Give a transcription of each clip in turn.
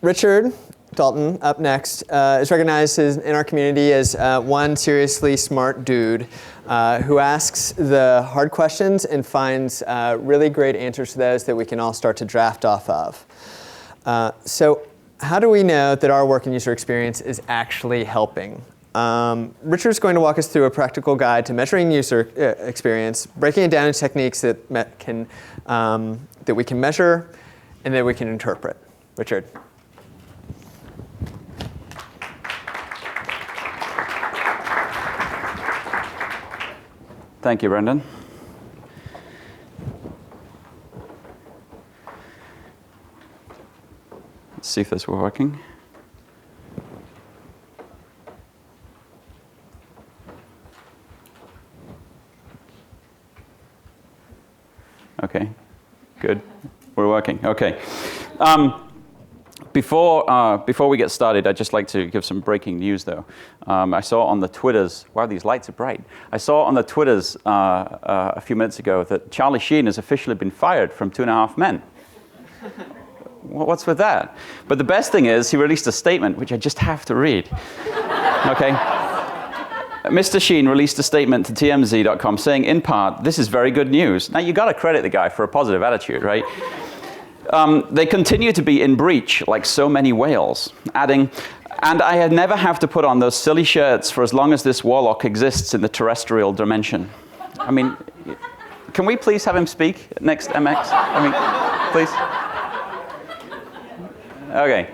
Richard Dalton, up next, is recognized in our community as one seriously smart dude who asks the hard questions and finds really great answers to those that we can all start to draft off of. So how do we know that our work in user experience is actually helping? Richard's going to walk us through a practical guide to measuring user experience, breaking it down into techniques that we can measure and that we can interpret. Richard. Thank you, Brendan. Let's see if this will working. Okay, good. We're working. Okay. Before we get started, I'd just like to give some breaking news, though. I saw on the Twitters, wow, these lights are bright. I saw on the Twitters a few minutes ago that Charlie Sheen has officially been fired from 2.5 Men. What's with that? But the best thing is he released a statement, which I just have to read. Okay. Mr. Sheen released a statement to TMZ.com saying, in part, this is very good news. Now, you got to credit the guy for a positive attitude, right? They continue to be in breach, like so many whales, adding, and I had never have to put on those silly shirts for as long as this warlock exists in the terrestrial dimension. I mean, can we please have him speak next MX? I mean, please? Okay.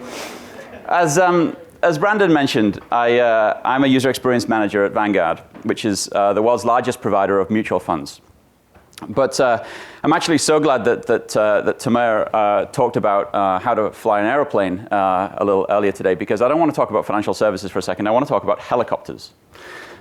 As Brandon mentioned, I'm a user experience manager at Vanguard, which is the world's largest provider of mutual funds. But I'm actually so glad that Tamer talked about how to fly an airplane a little earlier today, because I don't want to talk about financial services for a second. I want to talk about helicopters.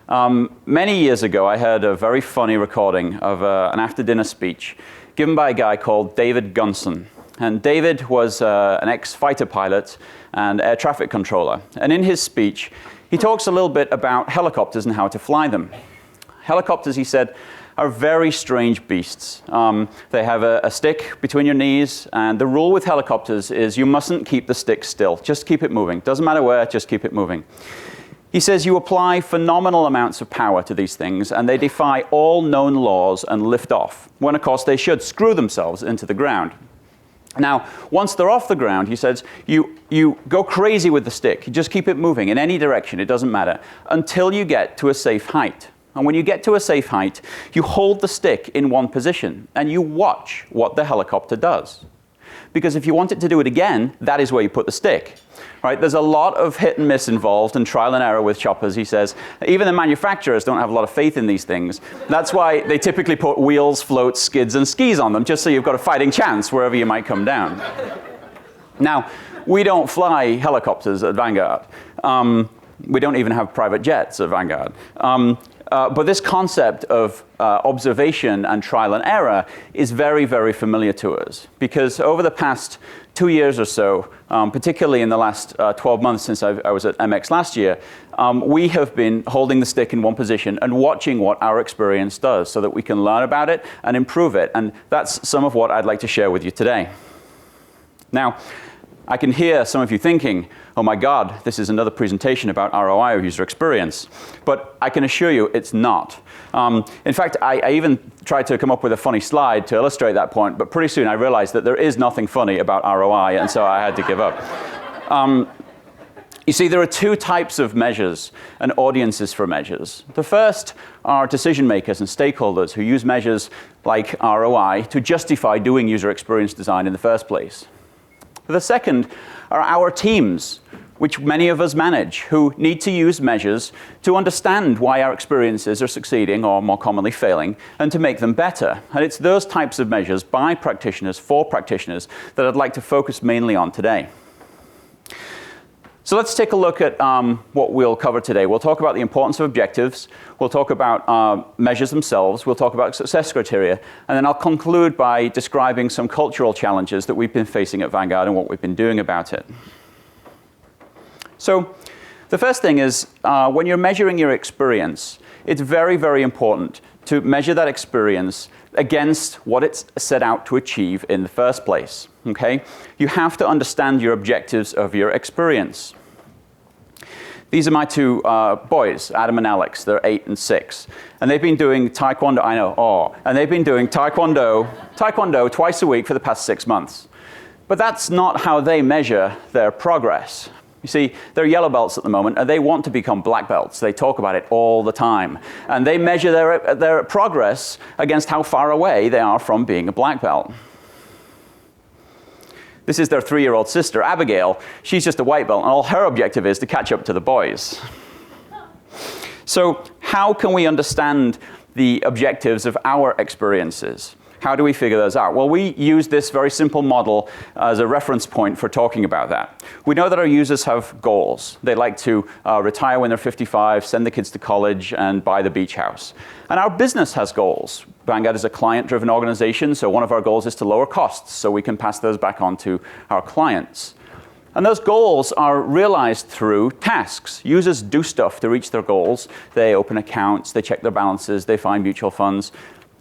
Many years ago, I heard a very funny recording of an after-dinner speech given by a guy called David Gunson. And David was an ex-fighter pilot and air traffic controller. And in his speech, he talks a little bit about helicopters and how to fly them. Helicopters, he said, are very strange beasts. They have a stick between your knees, and the rule with helicopters is you mustn't keep the stick still. Just keep it moving. Doesn't matter where, just keep it moving. He says you apply phenomenal amounts of power to these things, and they defy all known laws and lift off, when of course they should screw themselves into the ground. Now, once they're off the ground, he says, you go crazy with the stick. You just keep it moving in any direction, it doesn't matter, until you get to a safe height. And when you get to a safe height, you hold the stick in one position, and you watch what the helicopter does. Because if you want it to do it again, that is where you put the stick. Right? There's a lot of hit and miss involved and trial and error with choppers, he says. Even the manufacturers don't have a lot of faith in these things. That's why they typically put wheels, floats, skids, and skis on them, just so you've got a fighting chance wherever you might come down. Now, we don't fly helicopters at Vanguard. We don't even have private jets at Vanguard. But this concept of observation and trial and error is very, very familiar to us. Because over the past 2 years or so, particularly in the last 12 months since I was at MX last year, we have been holding the stick in one position and watching what our experience does so that we can learn about it and improve it. And that's some of what I'd like to share with you today. Now, I can hear some of you thinking, oh my God, this is another presentation about ROI or user experience. But I can assure you it's not. In fact, I even tried to come up with a funny slide to illustrate that point, but pretty soon I realized that there is nothing funny about ROI, and so I had to give up. You see, there are two types of measures and audiences for measures. The first are decision makers and stakeholders who use measures like ROI to justify doing user experience design in the first place. The second are our teams, which many of us manage, who need to use measures to understand why our experiences are succeeding or more commonly failing, and to make them better. And it's those types of measures by practitioners, for practitioners, that I'd like to focus mainly on today. So let's take a look at what we'll cover today. We'll talk about the importance of objectives. We'll talk about measures themselves. We'll talk about success criteria. And then I'll conclude by describing some cultural challenges that we've been facing at Vanguard and what we've been doing about it. So the first thing is, when you're measuring your experience, it's very, very important to measure that experience against what it's set out to achieve in the first place. Okay? You have to understand your objectives of your experience. These are my two boys, Adam and Alex. They're 8 and 6. And they've been doing Taekwondo, I know, and they've been doing Taekwondo twice a week for the past 6 months. But that's not how they measure their progress. You see, they're yellow belts at the moment, and they want to become black belts. They talk about it all the time. And they measure their progress against how far away they are from being a black belt. This is their 3-year-old sister, Abigail. She's just a white belt, and all her objective is to catch up to the boys. So how can we understand the objectives of our experiences? How do we figure those out? Well, we use this very simple model as a reference point for talking about that. We know that our users have goals. They like to retire when they're 55, send the kids to college, and buy the beach house. And our business has goals. Vanguard is a client-driven organization, so one of our goals is to lower costs so we can pass those back on to our clients. And those goals are realized through tasks. Users do stuff to reach their goals. They open accounts, they check their balances, they find mutual funds.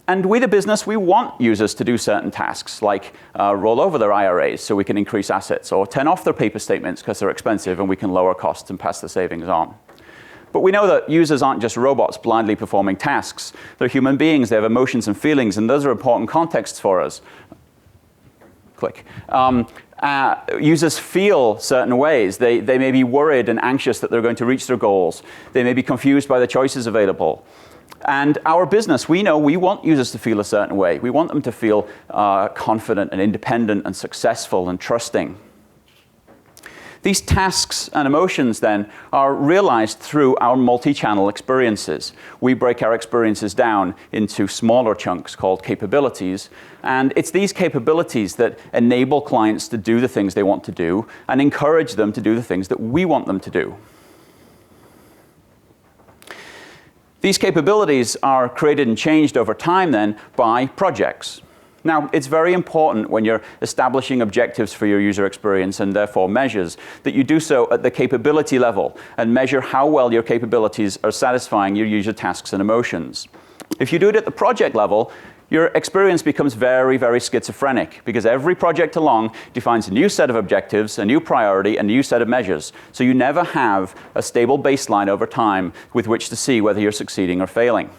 And we, the business, we want users to do certain tasks, like roll over their IRAs so we can increase assets, or turn off their paper statements because they're expensive and we can lower costs and pass the savings on. But we know that users aren't just robots blindly performing tasks. They're human beings, they have emotions and feelings, and those are important contexts for us. Click. Users feel certain ways. They may be worried and anxious that they're going to reach their goals. They may be confused by the choices available. And our business, we know we want users to feel a certain way. We want them to feel confident and independent and successful and trusting. These tasks and emotions then are realized through our multi-channel experiences. We break our experiences down into smaller chunks called capabilities. And it's these capabilities that enable clients to do the things they want to do and encourage them to do the things that we want them to do. These capabilities are created and changed over time then by projects. Now, it's very important when you're establishing objectives for your user experience and therefore measures that you do so at the capability level and measure how well your capabilities are satisfying your user tasks and emotions. If you do it at the project level, your experience becomes very, very schizophrenic because every project along defines a new set of objectives, a new priority, a new set of measures. So you never have a stable baseline over time with which to see whether you're succeeding or failing.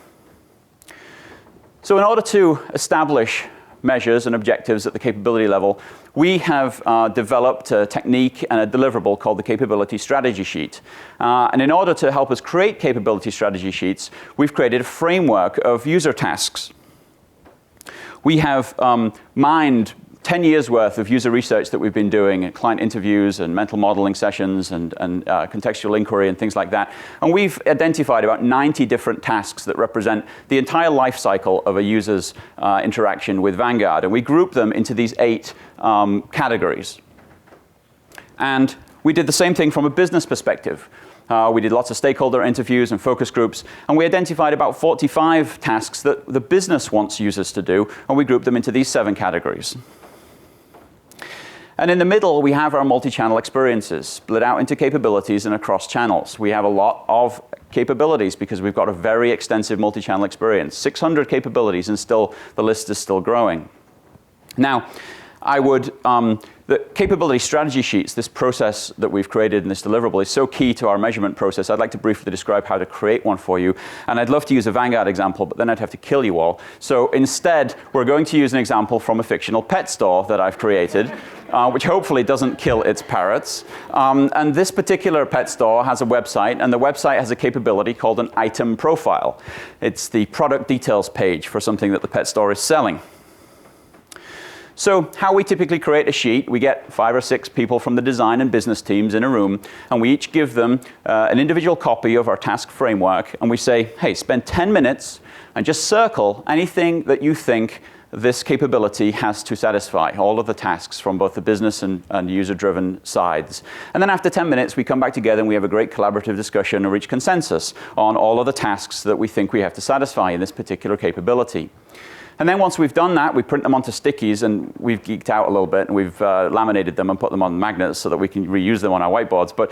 So in order to establish measures and objectives at the capability level, we have developed a technique and a deliverable called the Capability Strategy Sheet. And in order to help us create capability strategy sheets, we've created a framework of user tasks. We have mined 10 years worth of user research that we've been doing, client interviews and mental modeling sessions and contextual inquiry and things like that. And we've identified about 90 different tasks that represent the entire life cycle of a user's interaction with Vanguard. And we group them into these 8 categories. And we did the same thing from a business perspective. We did lots of stakeholder interviews and focus groups, and we identified about 45 tasks that the business wants users to do, and we grouped them into these 7 categories. And in the middle, we have our multi-channel experiences, split out into capabilities and across channels. We have a lot of capabilities because we've got a very extensive multi-channel experience. 600 capabilities, and still the list is still growing. Now, the capability strategy sheets, this process that we've created in this deliverable, is so key to our measurement process. I'd like to briefly describe how to create one for you. And I'd love to use a Vanguard example, but then I'd have to kill you all. So instead, we're going to use an example from a fictional pet store that I've created, which hopefully doesn't kill its parrots. And this particular pet store has a website, and the website has a capability called an item profile. It's the product details page for something that the pet store is selling. So how we typically create a sheet, we get 5 or 6 people from the design and business teams in a room, and we each give them an individual copy of our task framework, and we say, hey, spend 10 minutes and just circle anything that you think this capability has to satisfy, all of the tasks from both the business and user-driven sides. And then after 10 minutes, we come back together and we have a great collaborative discussion and reach consensus on all of the tasks that we think we have to satisfy in this particular capability. And then once we've done that, we print them onto stickies, and we've geeked out a little bit, and we've laminated them and put them on magnets so that we can reuse them on our whiteboards. But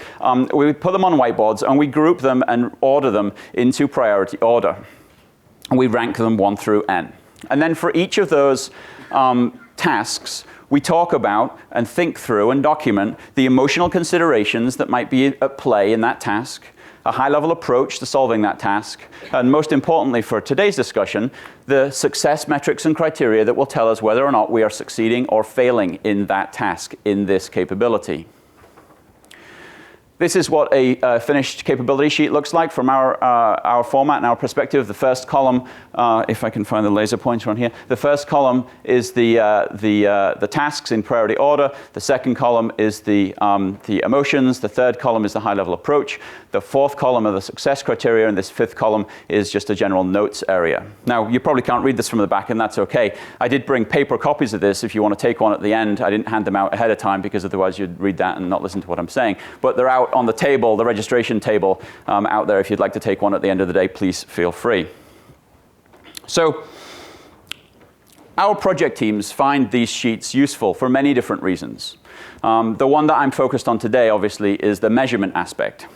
we put them on whiteboards, and we group them and order them into priority order. And we rank them 1 through N. And then for each of those tasks, we talk about and think through and document the emotional considerations that might be at play in that task, a high-level approach to solving that task, and most importantly for today's discussion, the success metrics and criteria that will tell us whether or not we are succeeding or failing in that task in this capability. This is what a finished capability sheet looks like from our format and our perspective. The first column, if I can find the laser pointer on here, the first column is the tasks in priority order. The second column is the emotions. The third column is the high-level approach. The fourth column are the success criteria, and this fifth column is just a general notes area. Now, you probably can't read this from the back, and that's okay. I did bring paper copies of this if you want to take one at the end. I didn't hand them out ahead of time because otherwise you'd read that and not listen to what I'm saying. But they're out on the table, the registration table out there. If you'd like to take one at the end of the day, please feel free. So our project teams find these sheets useful for many different reasons. The one that I'm focused on today, obviously, is the measurement aspect.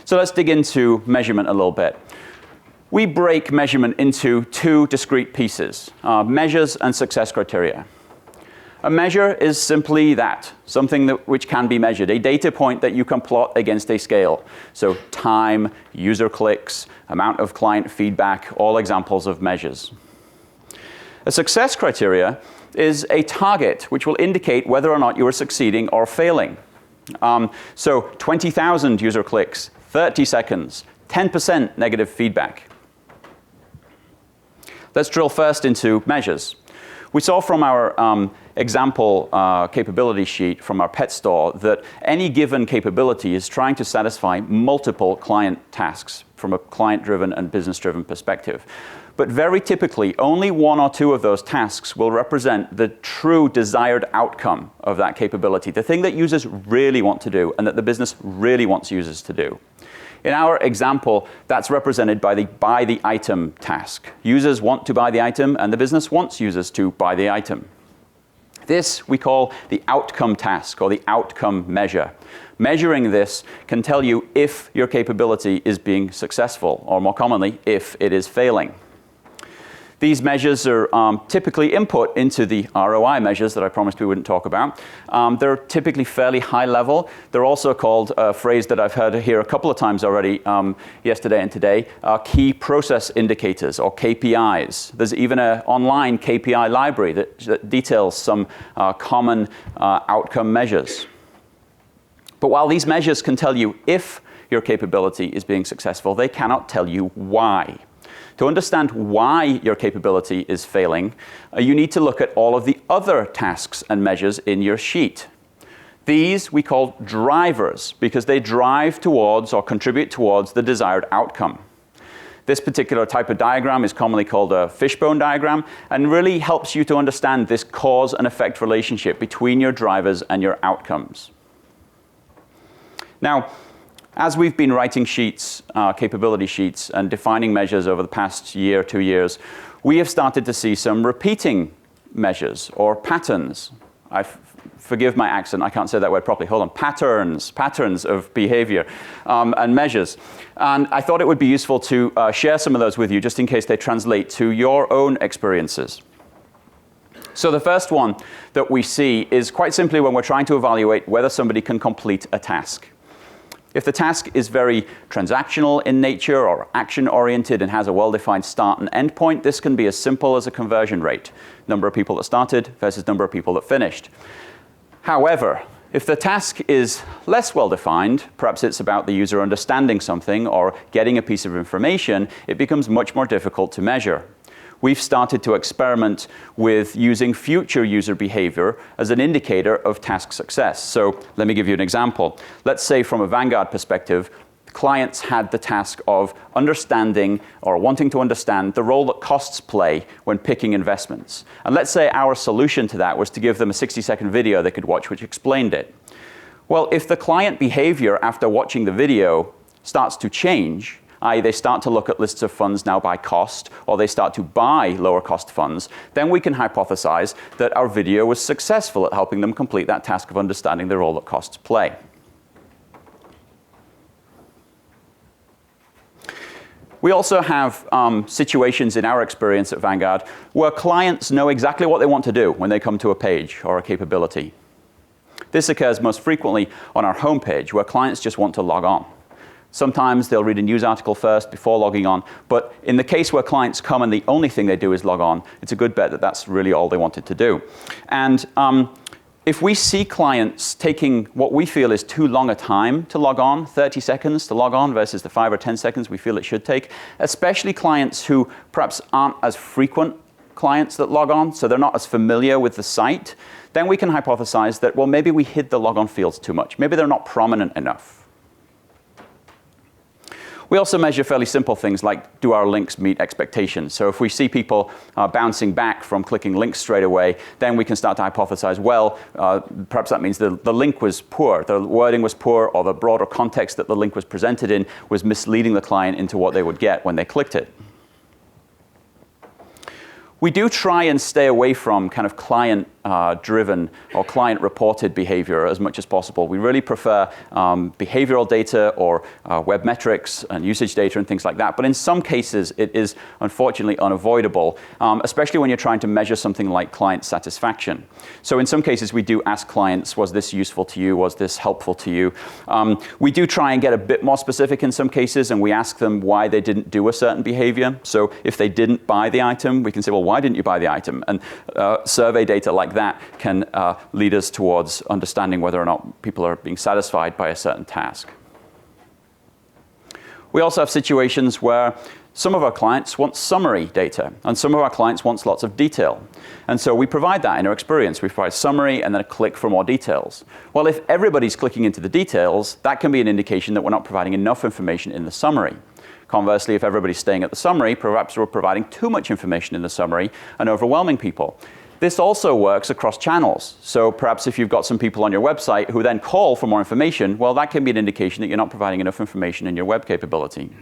So let's dig into measurement a little bit. We break measurement into two discrete pieces, measures and success criteria. A measure is simply that, something which can be measured, a data point that you can plot against a scale. So time, user clicks, amount of client feedback, all examples of measures. A success criteria is a target which will indicate whether or not you are succeeding or failing. So 20,000 user clicks, 30 seconds, 10% negative feedback. Let's drill first into measures. We saw from our example capability sheet from our pet store that any given capability is trying to satisfy multiple client tasks from a client-driven and business-driven perspective. But very typically, only one or two of those tasks will represent the true desired outcome of that capability, the thing that users really want to do and that the business really wants users to do. In our example, that's represented by the buy the item task. Users want to buy the item, and the business wants users to buy the item. This we call the outcome task or the outcome measure. Measuring this can tell you if your capability is being successful, or more commonly, if it is failing. These measures are typically input into the ROI measures that I promised we wouldn't talk about. They're typically fairly high level. They're also called a phrase that I've heard here a couple of times already yesterday and today, key process indicators or KPIs. There's even an online KPI library that details some common outcome measures. But while these measures can tell you if your capability is being successful, they cannot tell you why. To understand why your capability is failing, you need to look at all of the other tasks and measures in your sheet. These we call drivers because they drive towards or contribute towards the desired outcome. This particular type of diagram is commonly called a fishbone diagram and really helps you to understand this cause and effect relationship between your drivers and your outcomes. Now, as we've been writing sheets, capability sheets, and defining measures over the past year, 2 years, we have started to see some repeating measures or patterns. Forgive my accent, I can't say that word properly. Hold on, patterns of behavior and measures. And I thought it would be useful to share some of those with you just in case they translate to your own experiences. So the first one that we see is quite simply when we're trying to evaluate whether somebody can complete a task. If the task is very transactional in nature or action-oriented and has a well-defined start and end point, this can be as simple as a conversion rate, number of people that started versus number of people that finished. However, if the task is less well-defined, perhaps it's about the user understanding something or getting a piece of information, it becomes much more difficult to measure. We've started to experiment with using future user behavior as an indicator of task success. So let me give you an example. Let's say from a Vanguard perspective, clients had the task of understanding or wanting to understand the role that costs play when picking investments. And let's say our solution to that was to give them a 60-second video they could watch which explained it. Well, if the client behavior after watching the video starts to change, i.e. they start to look at lists of funds now by cost, or they start to buy lower cost funds, then we can hypothesize that our video was successful at helping them complete that task of understanding the role that costs play. We also have situations in our experience at Vanguard where clients know exactly what they want to do when they come to a page or a capability. This occurs most frequently on our homepage, where clients just want to log on. Sometimes they'll read a news article first before logging on, but in the case where clients come and the only thing they do is log on, it's a good bet that that's really all they wanted to do. And if we see clients taking what we feel is too long a time to log on, 30 seconds to log on versus the 5 or 10 seconds we feel it should take, especially clients who perhaps aren't as frequent clients that log on, so they're not as familiar with the site, then we can hypothesize that, well, maybe we hid the logon fields too much. Maybe they're not prominent enough. We also measure fairly simple things like, do our links meet expectations? So if we see people bouncing back from clicking links straight away, then we can start to hypothesize, well, perhaps that means the link was poor, the wording was poor, or the broader context that the link was presented in was misleading the client into what they would get when they clicked it. We do try and stay away from kind of client-driven or client-reported behavior as much as possible. We really prefer behavioral data or web metrics and usage data and things like that. But in some cases, it is unfortunately unavoidable, especially when you're trying to measure something like client satisfaction. So in some cases, we do ask clients, was this useful to you? Was this helpful to you? We do try and get a bit more specific in some cases, and we ask them why they didn't do a certain behavior. So if they didn't buy the item, we can say, well, why didn't you buy the item? And survey data like that can lead us towards understanding whether or not people are being satisfied by a certain task. We also have situations where some of our clients want summary data, and some of our clients want lots of detail. And so we provide that in our experience. We provide summary and then a click for more details. Well, if everybody's clicking into the details, that can be an indication that we're not providing enough information in the summary. Conversely, if everybody's staying at the summary, perhaps we're providing too much information in the summary and overwhelming people. This also works across channels. So perhaps if you've got some people on your website who then call for more information, well, that can be an indication that you're not providing enough information in your web capability.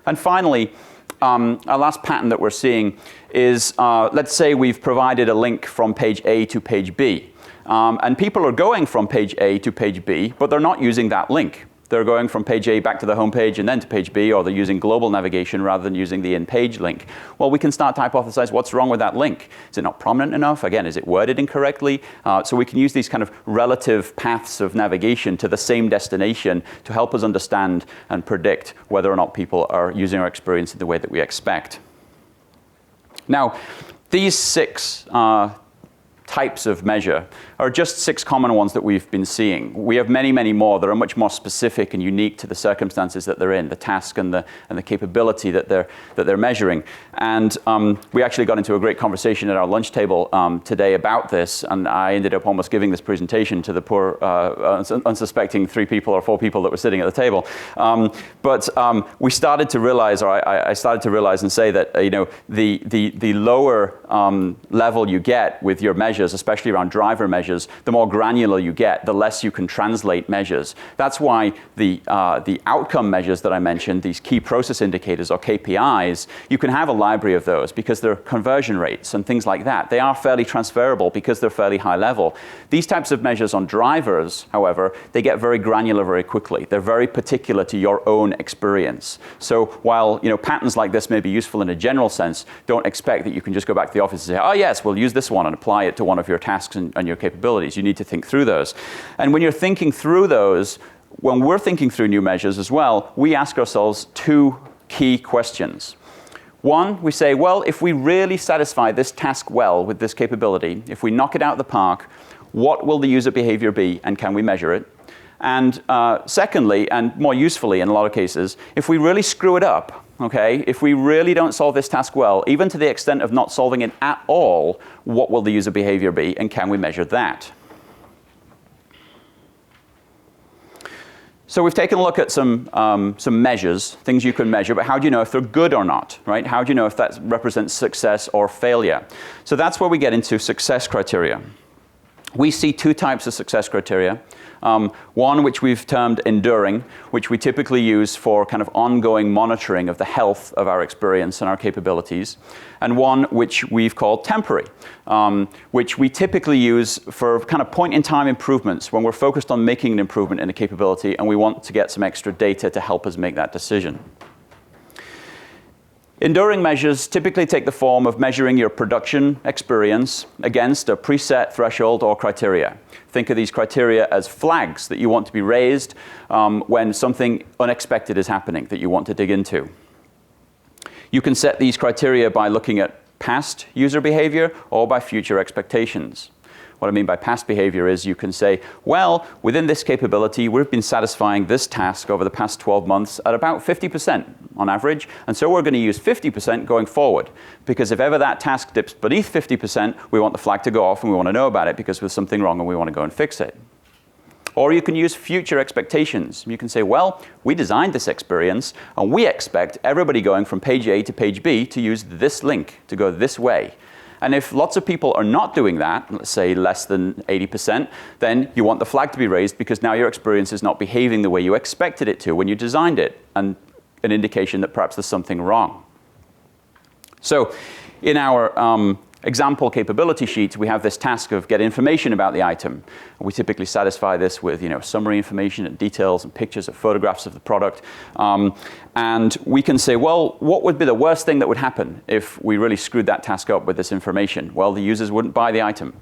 And finally, our last pattern that we're seeing is, let's say we've provided a link from page A to page B. And people are going from page A to page B, but they're not using that link. They're going from page A back to the home page and then to page B, or they're using global navigation rather than using the in-page link. Well, we can start to hypothesize what's wrong with that link. Is it not prominent enough? Again, is it worded incorrectly? So we can use these kind of relative paths of navigation to the same destination to help us understand and predict whether or not people are using our experience in the way that we expect. Now, these 6 types of measure are just 6 common ones that we've been seeing. We have many, many more that are much more specific and unique to the circumstances that they're in, the task and the capability that they're measuring. And we actually got into a great conversation at our lunch table today about this, and I ended up almost giving this presentation to the poor unsuspecting 3 people or 4 people that were sitting at the table. But we started to realize, or I started to realize and say that the lower level you get with your measures, especially around driver measures, the more granular you get, the less you can translate measures. That's why the outcome measures that I mentioned, these key process indicators or KPIs, you can have a library of those because they're conversion rates and things like that. They are fairly transferable because they're fairly high level. These types of measures on drivers, however, they get very granular very quickly. They're very particular to your own experience. So while patterns like this may be useful in a general sense, don't expect that you can just go back to the office and say, oh yes, we'll use this one and apply it to one of your tasks and your capabilities. You need to think through those. And when you're thinking through those, when we're thinking through new measures as well, we ask ourselves 2 key questions. One, we say, well, if we really satisfy this task well with this capability, if we knock it out of the park, what will the user behavior be and can we measure it? And secondly, and more usefully in a lot of cases, if we really screw it up, okay, if we really don't solve this task well, even to the extent of not solving it at all, what will the user behavior be and can we measure that? So we've taken a look at some measures, things you can measure, but how do you know if they're good or not, right? How do you know if that represents success or failure? So that's where we get into success criteria. We see 2 types of success criteria. One which we've termed enduring, which we typically use for kind of ongoing monitoring of the health of our experience and our capabilities, and one which we've called temporary, which we typically use for kind of point-in-time improvements when we're focused on making an improvement in a capability and we want to get some extra data to help us make that decision. Enduring measures typically take the form of measuring your production experience against a preset threshold or criteria. Think of these criteria as flags that you want to be raised when something unexpected is happening that you want to dig into. You can set these criteria by looking at past user behavior or by future expectations. What I mean by past behavior is you can say, well, within this capability, we've been satisfying this task over the past 12 months at about 50% on average, and so we're going to use 50% going forward. Because if ever that task dips beneath 50%, we want the flag to go off and we want to know about it because there's something wrong and we want to go and fix it. Or you can use future expectations. You can say, well, we designed this experience, and we expect everybody going from page A to page B to use this link, to go this way. And if lots of people are not doing that, let's say less than 80%, then you want the flag to be raised because now your experience is not behaving the way you expected it to when you designed it, and an indication that perhaps there's something wrong. So in our example capability sheet, we have this task of get information about the item. We typically satisfy this with summary information and details and pictures of photographs of the product. And we can say, well, what would be the worst thing that would happen if we really screwed that task up with this information? Well, the users wouldn't buy the item.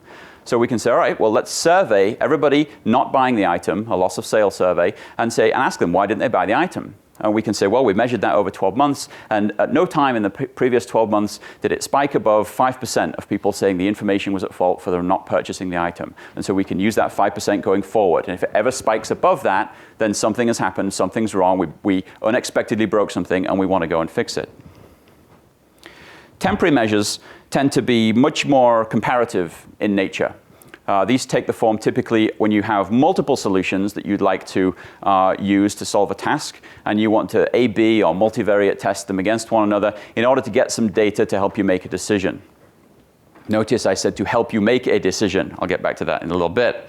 So we can say, all right, well, let's survey everybody not buying the item, a loss of sale survey, and ask them, why didn't they buy the item? And we can say, well, we measured that over 12 months, and at no time in the previous 12 months did it spike above 5% of people saying the information was at fault for them not purchasing the item. And so we can use that 5% going forward. And if it ever spikes above that, then something has happened, something's wrong, we unexpectedly broke something, and we want to go and fix it. Temporary measures tend to be much more comparative in nature. These take the form typically when you have multiple solutions that you'd like to use to solve a task, and you want to A/B or multivariate test them against one another in order to get some data to help you make a decision. Notice I said to help you make a decision. I'll get back to that in a little bit.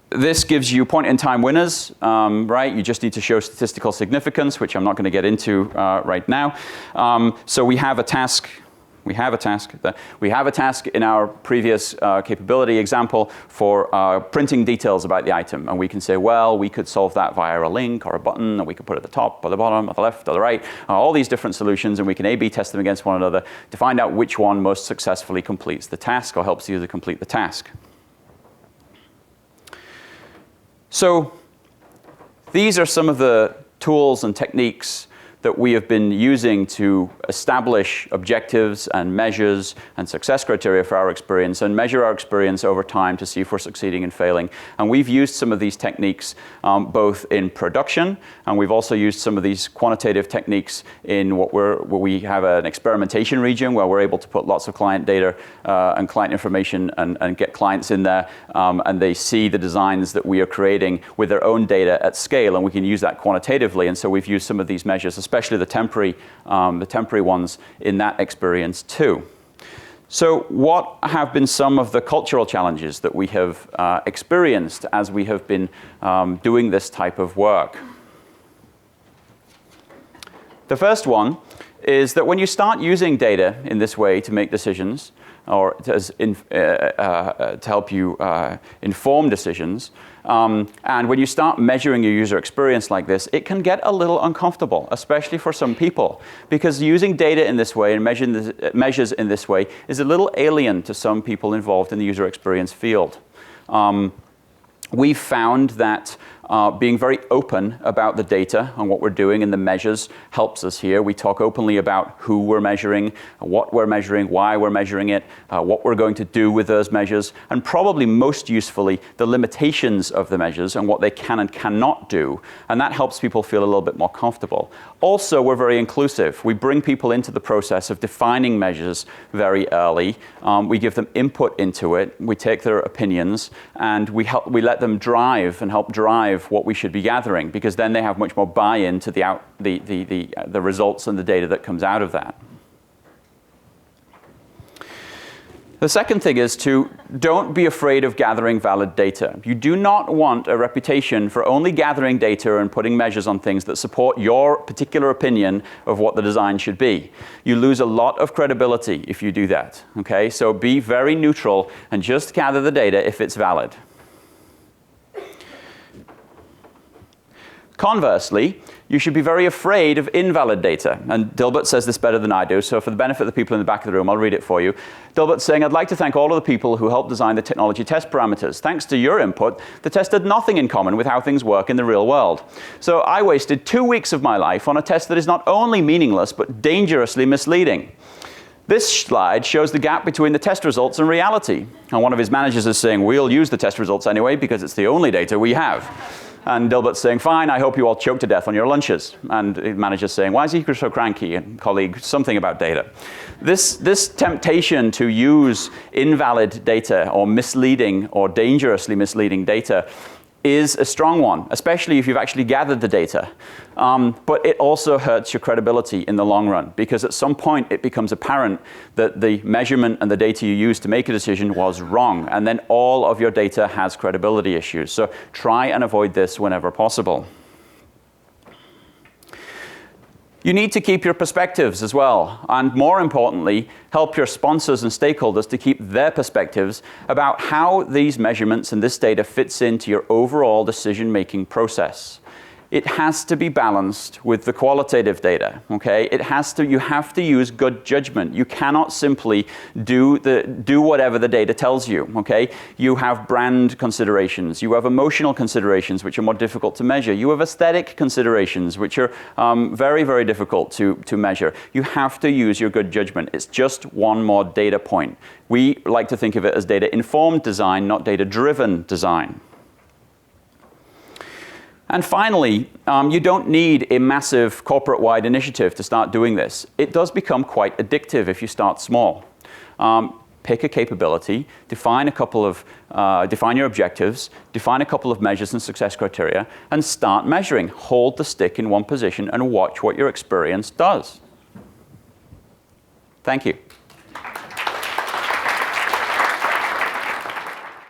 This gives you point-in-time winners, right? You just need to show statistical significance, which I'm not going to get into right now. So we have a task. We have a task in our previous capability example for printing details about the item. And we can say, well, we could solve that via a link or a button, and we could put it at the top or the bottom or the left or the right, all these different solutions, and we can A/B test them against one another to find out which one most successfully completes the task or helps the user complete the task. So these are some of the tools and techniques that we have been using to establish objectives and measures and success criteria for our experience and measure our experience over time to see if we're succeeding and failing. And we've used some of these techniques both in production, and we've also used some of these quantitative techniques in where we have an experimentation region where we're able to put lots of client data and client information and get clients in there, and they see the designs that we are creating with their own data at scale, and we can use that quantitatively. And so we've used some of these measures, especially the temporary ones in that experience too. So what have been some of the cultural challenges that we have experienced as we have been doing this type of work? The first one is that when you start using data in this way to make decisions, or to help you inform decisions, and when you start measuring your user experience like this, it can get a little uncomfortable, especially for some people, because using data in this way and measures in this way is a little alien to some people involved in the user experience field. We've found that being very open about the data and what we're doing and the measures helps us here. We talk openly about who we're measuring, what we're measuring, why we're measuring it, what we're going to do with those measures, and probably most usefully, the limitations of the measures and what they can and cannot do. And that helps people feel a little bit more comfortable. Also, we're very inclusive. We bring people into the process of defining measures very early. We give them input into it. We take their opinions, and we let them drive and help drive what we should be gathering, because then they have much more buy-in to the results and the data that comes out of that. The second thing is to don't be afraid of gathering valid data. You do not want a reputation for only gathering data and putting measures on things that support your particular opinion of what the design should be. You lose a lot of credibility if you do that. Okay? So be very neutral and just gather the data if it's valid. Conversely, you should be very afraid of invalid data. And Dilbert says this better than I do, so for the benefit of the people in the back of the room, I'll read it for you. Dilbert's saying, I'd like to thank all of the people who helped design the technology test parameters. Thanks to your input, the test had nothing in common with how things work in the real world. So I wasted 2 weeks of my life on a test that is not only meaningless, but dangerously misleading. This slide shows the gap between the test results and reality. And one of his managers is saying, we'll use the test results anyway because it's the only data we have. And Dilbert's saying, fine, I hope you all choke to death on your lunches. And the manager's saying, why is he so cranky? And colleague, something about data. This temptation to use invalid data or misleading or dangerously misleading data is a strong one, especially if you've actually gathered the data. But it also hurts your credibility in the long run, because at some point it becomes apparent that the measurement and the data you used to make a decision was wrong, and then all of your data has credibility issues. So try and avoid this whenever possible. You need to keep your perspectives as well, and more importantly, help your sponsors and stakeholders to keep their perspectives about how these measurements and this data fits into your overall decision-making process. It has to be balanced with the qualitative data, okay? You have to use good judgment. You cannot simply do whatever the data tells you, okay? You have brand considerations. You have emotional considerations, which are more difficult to measure. You have aesthetic considerations, which are very, very difficult to measure. You have to use your good judgment. It's just one more data point. We like to think of it as data-informed design, not data-driven design. And finally, you don't need a massive corporate-wide initiative to start doing this. It does become quite addictive if you start small. Pick a capability, define your objectives, define a couple of measures and success criteria, and start measuring. Hold the stick in one position and watch what your experience does. Thank you.